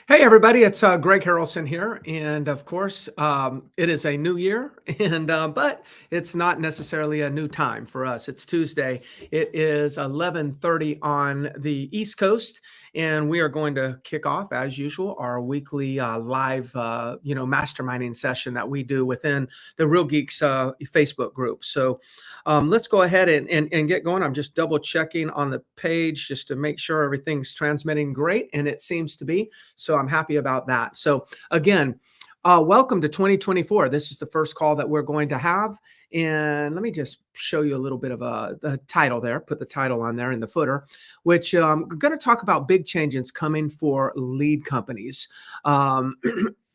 Hey everybody, it's Greg Harrelson here, and of course, it is a new year, and but it's not necessarily a new time for us. It's Tuesday. It is 11:30 on the East Coast, and we are going to kick off, as usual, our weekly live, masterminding session that we do within the Real Geeks Facebook group. So let's go ahead and get going. I'm just double checking on the page just to make sure everything's transmitting great, and it seems to be. So I'm happy about that. So again, welcome to 2024. This is the first call that we're going to have. And let me just show you a little bit of the title there, put the title on there in the footer, which I'm going to talk about big changes coming for lead companies. And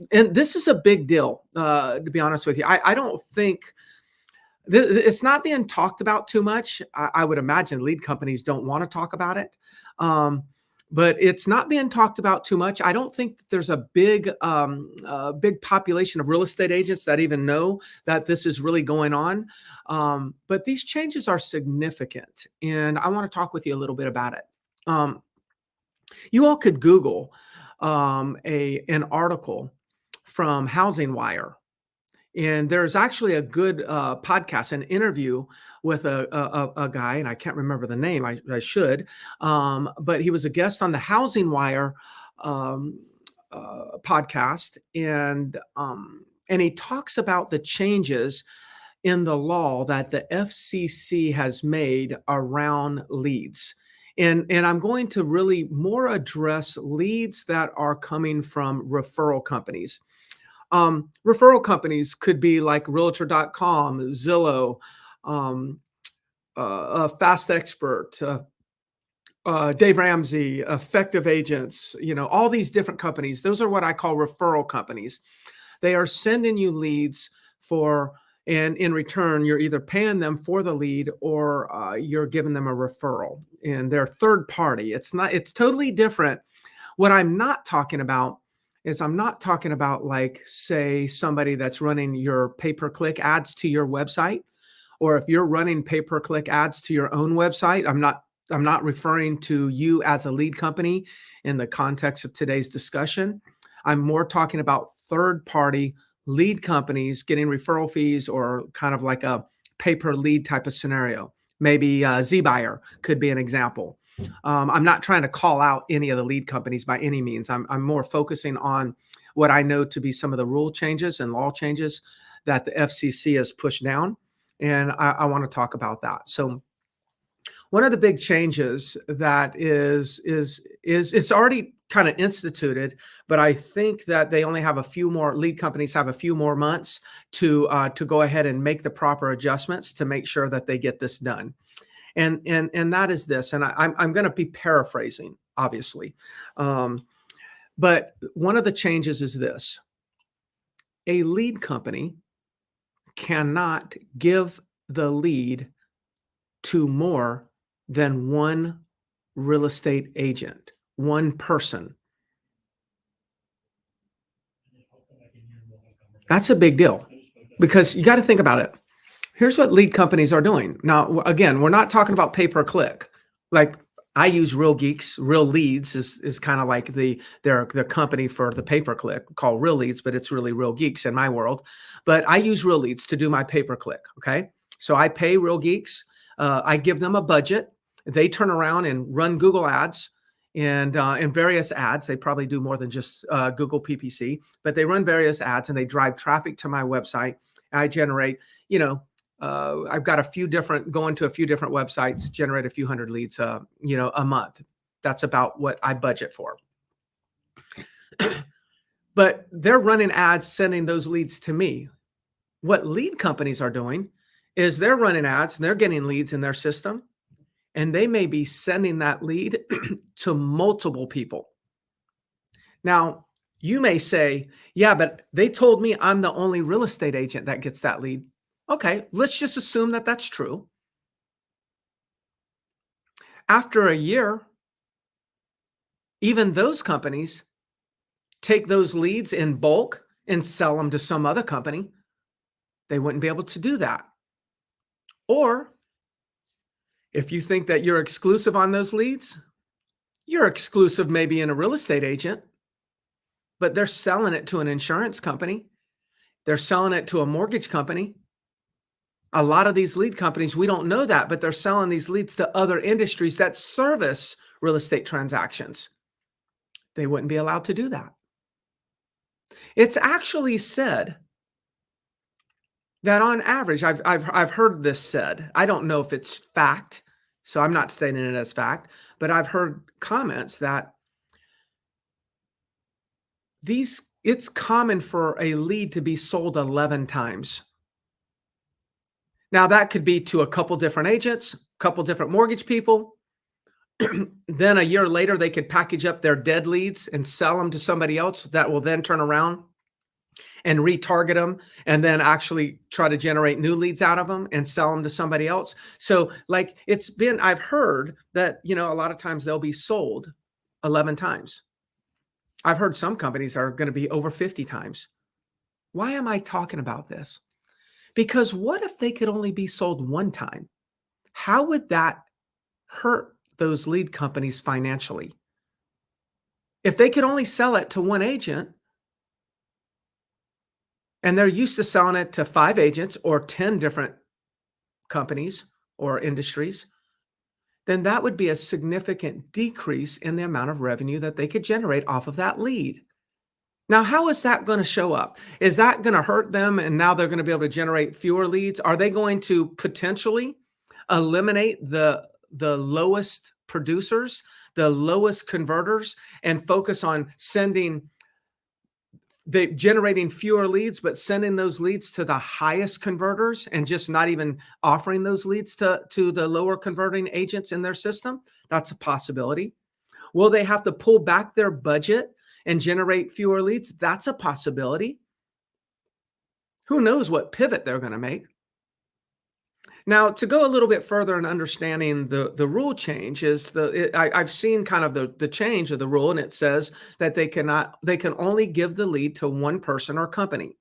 this is a big deal, to be honest with you. I don't think it's not being talked about too much. I would imagine lead companies don't want to talk about it. But it's not being talked about too much. I don't think that there's a big population of real estate agents that even know that this is really going on. But these changes are significant, and I want to talk with you a little bit about it. Um, you all could Google an article from Housing Wire, and there's actually a good podcast, an interview with a guy, and I can't remember the name. I should, but he was a guest on the Housing Wire um, podcast, and he talks about the changes in the law that the FCC has made around leads. And I'm going to really more address leads that are coming from referral companies. Referral companies could be like Realtor.com, Zillow, um, Fast Expert, Dave Ramsey, Effective Agents, all these different companies. Those are what I call referral companies. They are sending you leads and in return, you're either paying them for the lead or you're giving them a referral. And they're third party. It's totally different. What I'm not talking about is I'm not talking about, like, say, somebody that's running your pay-per-click ads to your website, or if you're running pay-per-click ads to your own website. I'm not referring to you as a lead company in the context of today's discussion. I'm more talking about third-party lead companies getting referral fees, or kind of like a pay-per-lead type of scenario. Maybe ZBuyer could be an example. I'm not trying to call out any of the lead companies by any means. I'm more focusing on what I know to be some of the rule changes and law changes that the FCC has pushed down, and I want to talk about that. So one of the big changes that is it's already kind of instituted, but I think that they only have a few more lead companies have a few more months to go ahead and make the proper adjustments to make sure that they get this done. And that is this, and I'm going to be paraphrasing, obviously, but one of the changes is this: a lead company cannot give the lead to more than one real estate agent, one person. That's a big deal, because you got to think about it. Here's what lead companies are doing. Now, again, we're not talking about pay per click. Like, I use Real Geeks. Real Leads is kind of like their company for the pay per click, called Real Leads, but it's really Real Geeks in my world. But I use Real Leads to do my pay per click. Okay, so I pay Real Geeks. I give them a budget. They turn around and run Google ads and various ads. They probably do more than just Google PPC, but they run various ads and they drive traffic to my website. I generate, I've got going to a few different websites, generate a few hundred leads, a month. That's about what I budget for. But they're running ads, sending those leads to me. What lead companies are doing is they're running ads and they're getting leads in their system, and they may be sending that lead to multiple people. Now, you may say, yeah, but they told me I'm the only real estate agent that gets that lead. Okay, let's just assume that that's true. After a year, even those companies take those leads in bulk and sell them to some other company. They wouldn't be able to do that. Or if you think that you're exclusive on those leads, you're exclusive maybe in a real estate agent. but they're selling it to an insurance company. They're selling it to a mortgage company. A lot of these lead companies, we don't know that, but they're selling these leads to other industries that service real estate transactions. They wouldn't be allowed to do that. It's actually said that on average, I've heard this said. I don't know if it's fact, so I'm not stating it as fact, but I've heard comments that it's common for a lead to be sold 11 times. Now that could be to a couple different agents, couple different mortgage people. Then a year later, they could package up their dead leads and sell them to somebody else that will then turn around and retarget them and then actually try to generate new leads out of them and sell them to somebody else. So like I've heard that, a lot of times they'll be sold 11 times. I've heard some companies are going to be over 50 times. Why am I talking about this? Because what if they could only be sold one time? How would that hurt those lead companies financially? If they could only sell it to one agent and they're used to selling it to 5 agents or 10 different companies or industries, then that would be a significant decrease in the amount of revenue that they could generate off of that lead. Now, how is that going to show up? Is that going to hurt them and now they're going to be able to generate fewer leads? Are they going to potentially eliminate the lowest producers, the lowest converters, and focus on generating fewer leads, but sending those leads to the highest converters and just not even offering those leads to the lower converting agents in their system? That's a possibility. Will they have to pull back their budget and generate fewer leads? That's a possibility. Who knows what pivot they're going to make? Now, to go a little bit further in understanding the rule change is I've seen kind of the change of the rule, and it says that they can only give the lead to one person or company.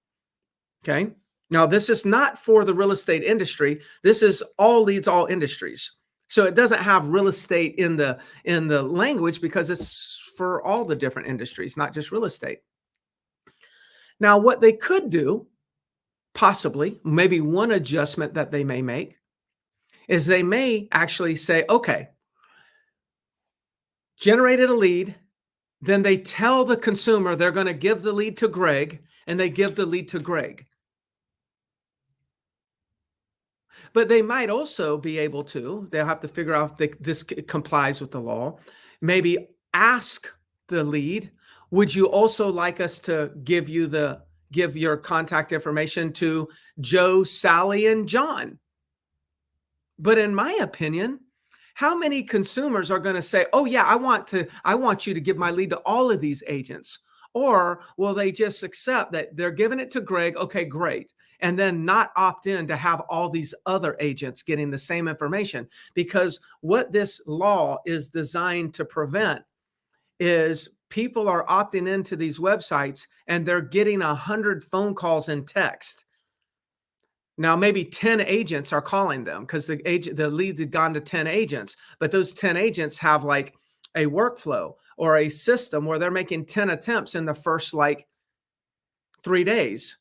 Okay. Now, this is not for the real estate industry. This is all leads, all industries. So it doesn't have real estate in the language because it's for all the different industries, not just real estate. Now, what they could do, possibly, maybe one adjustment that they may make is they may actually say, okay, generated a lead, then they tell the consumer they're going to give the lead to Greg, and they give the lead to Greg. But they might also be able to, they'll have to figure out if this complies with the law, maybe ask the lead, would you also like us to give your contact information to Joe, Sally, and John? But in my opinion, how many consumers are going to say, oh yeah, I want you to give my lead to all of these agents? Or will they just accept that they're giving it to Greg? Okay, great. And then not opt in to have all these other agents getting the same information. Because what this law is designed to prevent is people are opting into these websites and they're getting 100 phone calls and text. Now, maybe 10 agents are calling them because the leads had gone to 10 agents, but those 10 agents have like a workflow or a system where they're making 10 attempts in the first 3 days.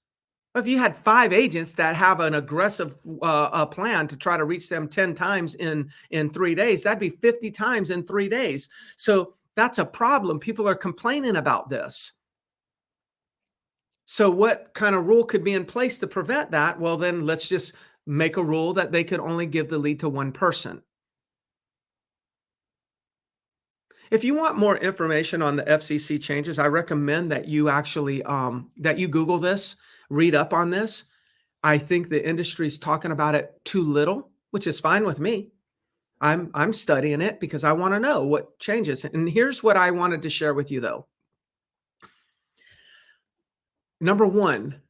If you had 5 agents that have an aggressive plan to try to reach them 10 times in 3 days, that'd be 50 times in 3 days. So that's a problem. People are complaining about this. So what kind of rule could be in place to prevent that? Well, then let's just make a rule that they could only give the lead to one person. If you want more information on the FCC changes, I recommend that you actually that you Google this, read up on this. I think the industry's talking about it too little, which is fine with me. I'm studying it because I want to know what changes. And here's what I wanted to share with you though. Number one,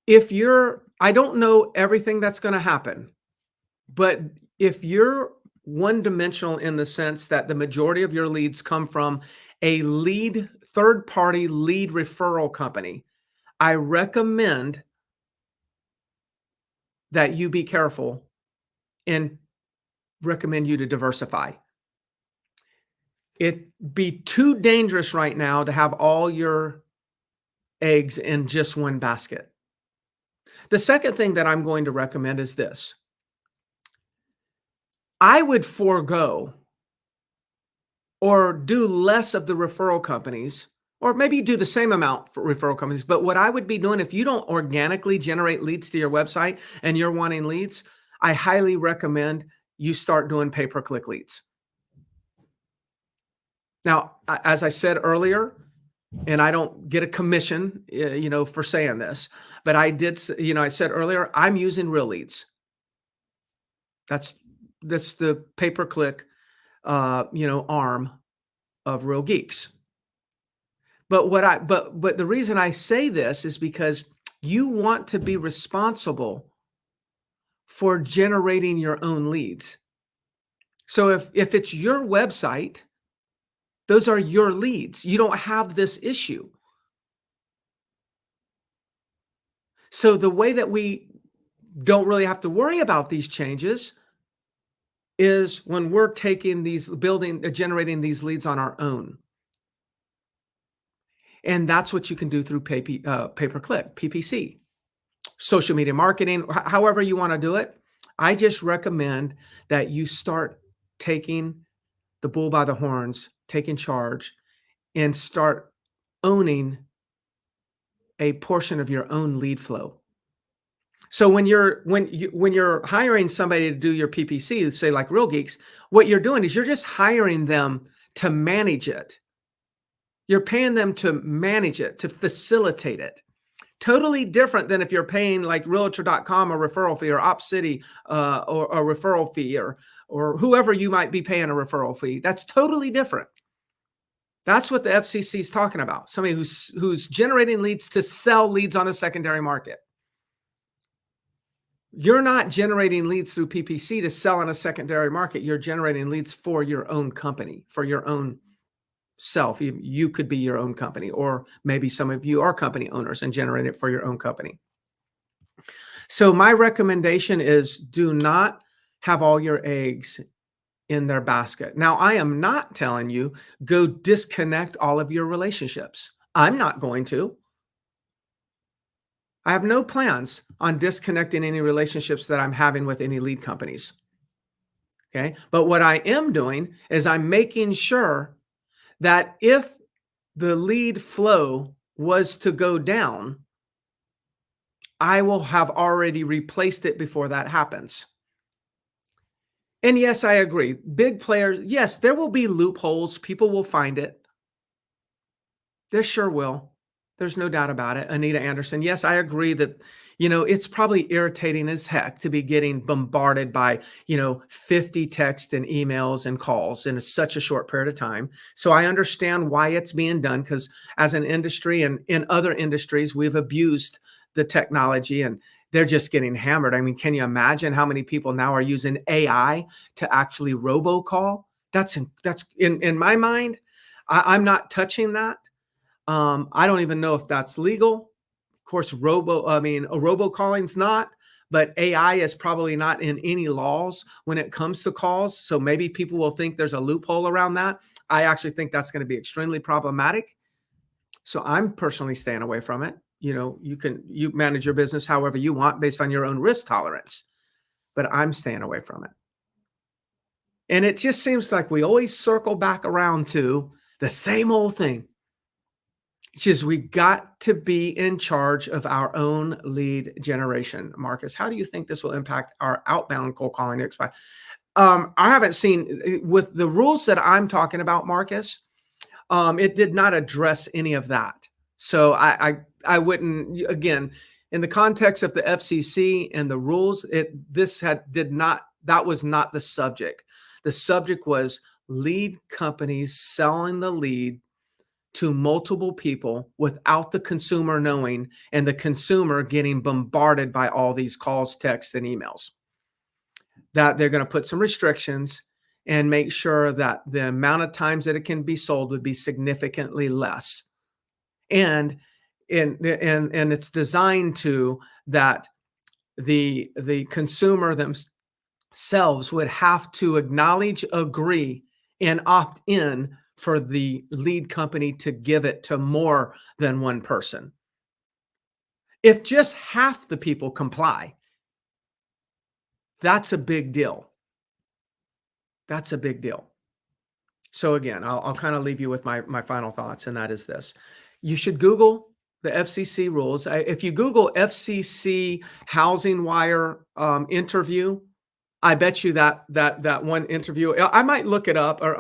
I don't know everything that's going to happen, but if you're one-dimensional in the sense that the majority of your leads come from a third-party lead referral company, I recommend that you be careful and recommend you to diversify. It'd be too dangerous right now to have all your eggs in just one basket. The second thing that I'm going to recommend is this. I would forego or do less of the referral companies, or maybe do the same amount for referral companies. But what I would be doing if you don't organically generate leads to your website and you're wanting leads, I highly recommend you start doing pay-per-click leads. Now, as I said earlier, and I don't get a commission, for saying this, but I said earlier, I'm using real leads. That's the pay-per-click, arm of Real Geeks. But the reason I say this is because you want to be responsible for generating your own leads. So if it's your website, those are your leads. You don't have this issue. So the way that we don't really have to worry about these changes is when we're taking these generating these leads on our own. And that's what you can do through pay-per-click, PPC, social media marketing, however you want to do it. I just recommend that you start taking the bull by the horns, taking charge, and start owning a portion of your own lead flow. So when you're hiring somebody to do your PPC, say like Real Geeks, what you're doing is you're just hiring them to manage it. You're paying them to manage it, to facilitate it. Totally different than if you're paying like Realtor.com a referral fee, or OpCity or a referral fee, or whoever you might be paying a referral fee. That's totally different. That's what the FCC is talking about. Somebody who's generating leads to sell leads on a secondary market. You're not generating leads through PPC to sell on a secondary market. You're generating leads for your own company, for your own self. You could be your own company, or maybe some of you are company owners and generate it for your own company. So my recommendation is do not have all your eggs in their basket. Now, I am not telling you go disconnect all of your relationships. I'm not going to. I have no plans on disconnecting any relationships that I'm having with any lead companies. Okay. But what I am doing is I'm making sure that if the lead flow was to go down, I will have already replaced it before that happens. And yes, I agree. Big players, yes, there will be loopholes. People will find it. There sure will. There's no doubt about it. Anita Anderson. Yes, I agree that, it's probably irritating as heck to be getting bombarded by, 50 texts and emails and calls in such a short period of time. So I understand why it's being done, because as an industry and in other industries, we've abused the technology and they're just getting hammered. I mean, can you imagine how many people now are using AI to actually robocall? That's in my mind. I'm not touching that. I don't even know if that's legal. Of course, robocalling's not, but AI is probably not in any laws when it comes to calls. So maybe people will think there's a loophole around that. I actually think that's going to be extremely problematic. So I'm personally staying away from it. You manage your business however you want based on your own risk tolerance, but I'm staying away from it. And it just seems like we always circle back around to the same old thing. It's just we got to be in charge of our own lead generation. Marcus, how do you think this will impact our outbound cold calling? I haven't seen, with the rules that I'm talking about, Marcus, it did not address any of that. So I wouldn't, again, in the context of the FCC and the rules, that was not the subject. The subject was lead companies selling the lead to multiple people without the consumer knowing, and the consumer getting bombarded by all these calls, texts, and emails. That they're going to put some restrictions and make sure that the amount of times that it can be sold would be significantly less. And it's designed to that the consumer themselves would have to acknowledge, agree, and opt in for the lead company to give it to more than one person. If just half the people comply, that's a big deal. That's a big deal. So again, I'll kind of leave you with my final thoughts, and that is this. You should Google the FCC rules. If you Google FCC Housing Wire interview, I bet you that one interview, I might look it up, or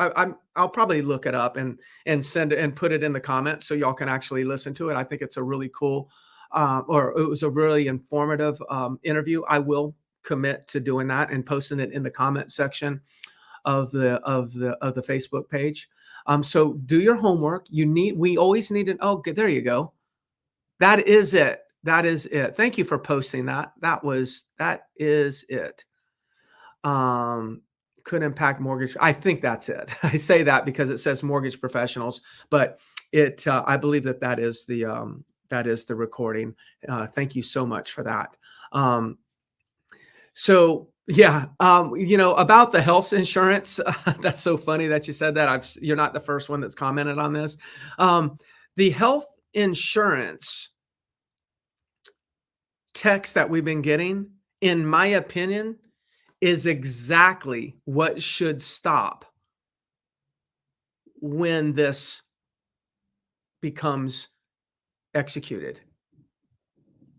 I'll probably look it up and send it and put it in the comments so y'all can actually listen to it. I think it's a really cool, or it was a really informative interview. I will commit to doing that and posting it in the comment section of the Facebook page. So do your homework. We always need oh, there you go. That is it. That is it. Thank you for posting that. That is it. Could impact mortgage. I think that's it. I say that because it says mortgage professionals, but I believe that is the recording. Thank you so much for that. So yeah, about the health insurance, that's so funny that you said that. You're not the first one that's commented on this. The health insurance text that we've been getting, in my opinion, is exactly what should stop when this becomes executed.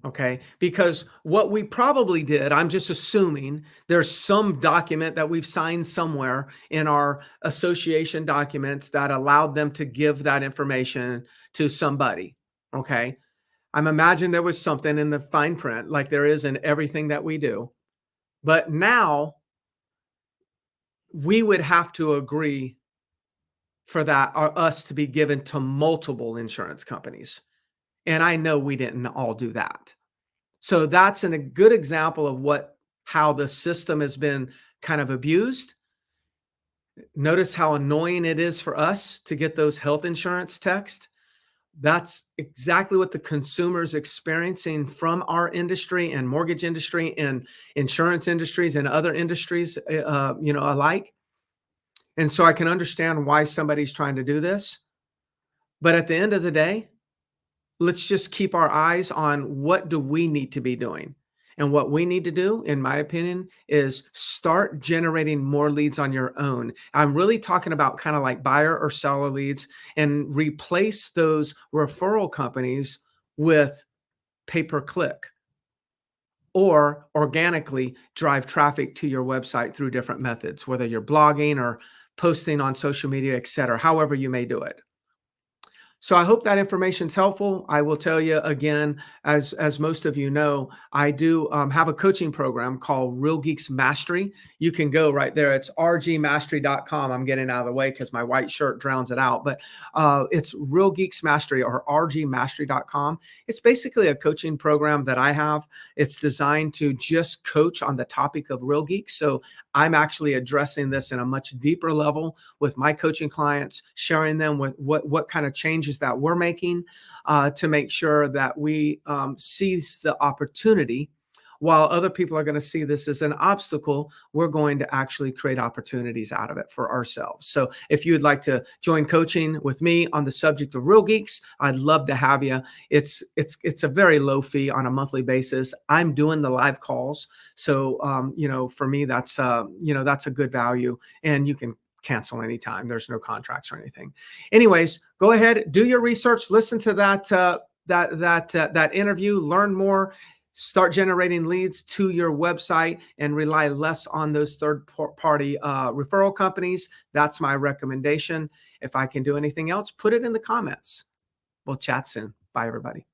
Okay, because what we probably did, I'm just assuming there's some document that we've signed somewhere in our association documents that allowed them to give that information to somebody. Okay, I'm imagining there was something in the fine print like there is in everything that we do. But now we would have to agree for that, or us to be given to multiple insurance companies. And I know we didn't all do that. So that's a good example of how the system has been kind of abused. Notice how annoying it is for us to get those health insurance texts. That's exactly what the consumer is experiencing from our industry and mortgage industry and insurance industries and other industries, alike. And so I can understand why somebody's trying to do this. But at the end of the day, let's just keep our eyes on what do we need to be doing. And what we need to do, in my opinion, is start generating more leads on your own. I'm really talking about kind of like buyer or seller leads, and replace those referral companies with pay-per-click, or organically drive traffic to your website through different methods, whether you're blogging or posting on social media, et cetera, however you may do it. So I hope that information is helpful. I will tell you again, as most of you know, I do have a coaching program called Real Geeks Mastery. You can go right there. It's rgmastery.com. I'm getting out of the way because my white shirt drowns it out. But it's Real Geeks Mastery, or rgmastery.com. It's basically a coaching program that I have. It's designed to just coach on the topic of real geeks. So I'm actually addressing this in a much deeper level with my coaching clients, sharing them with what kind of changes that we're making to make sure that we seize the opportunity. While other people are going to see this as an obstacle, we're going to actually create opportunities out of it for ourselves. So if you'd like to join coaching with me on the subject of Real Geeks, I'd love to have you. It's a very low fee on a monthly basis. I'm doing the live calls. So, for me, that's a good value, and you can cancel anytime. There's no contracts or anything. Anyways, go ahead, do your research, listen to that interview, learn more. Start generating leads to your website and rely less on those third-party referral companies. That's my recommendation. If I can do anything else, put it in the comments. We'll chat soon. Bye, everybody.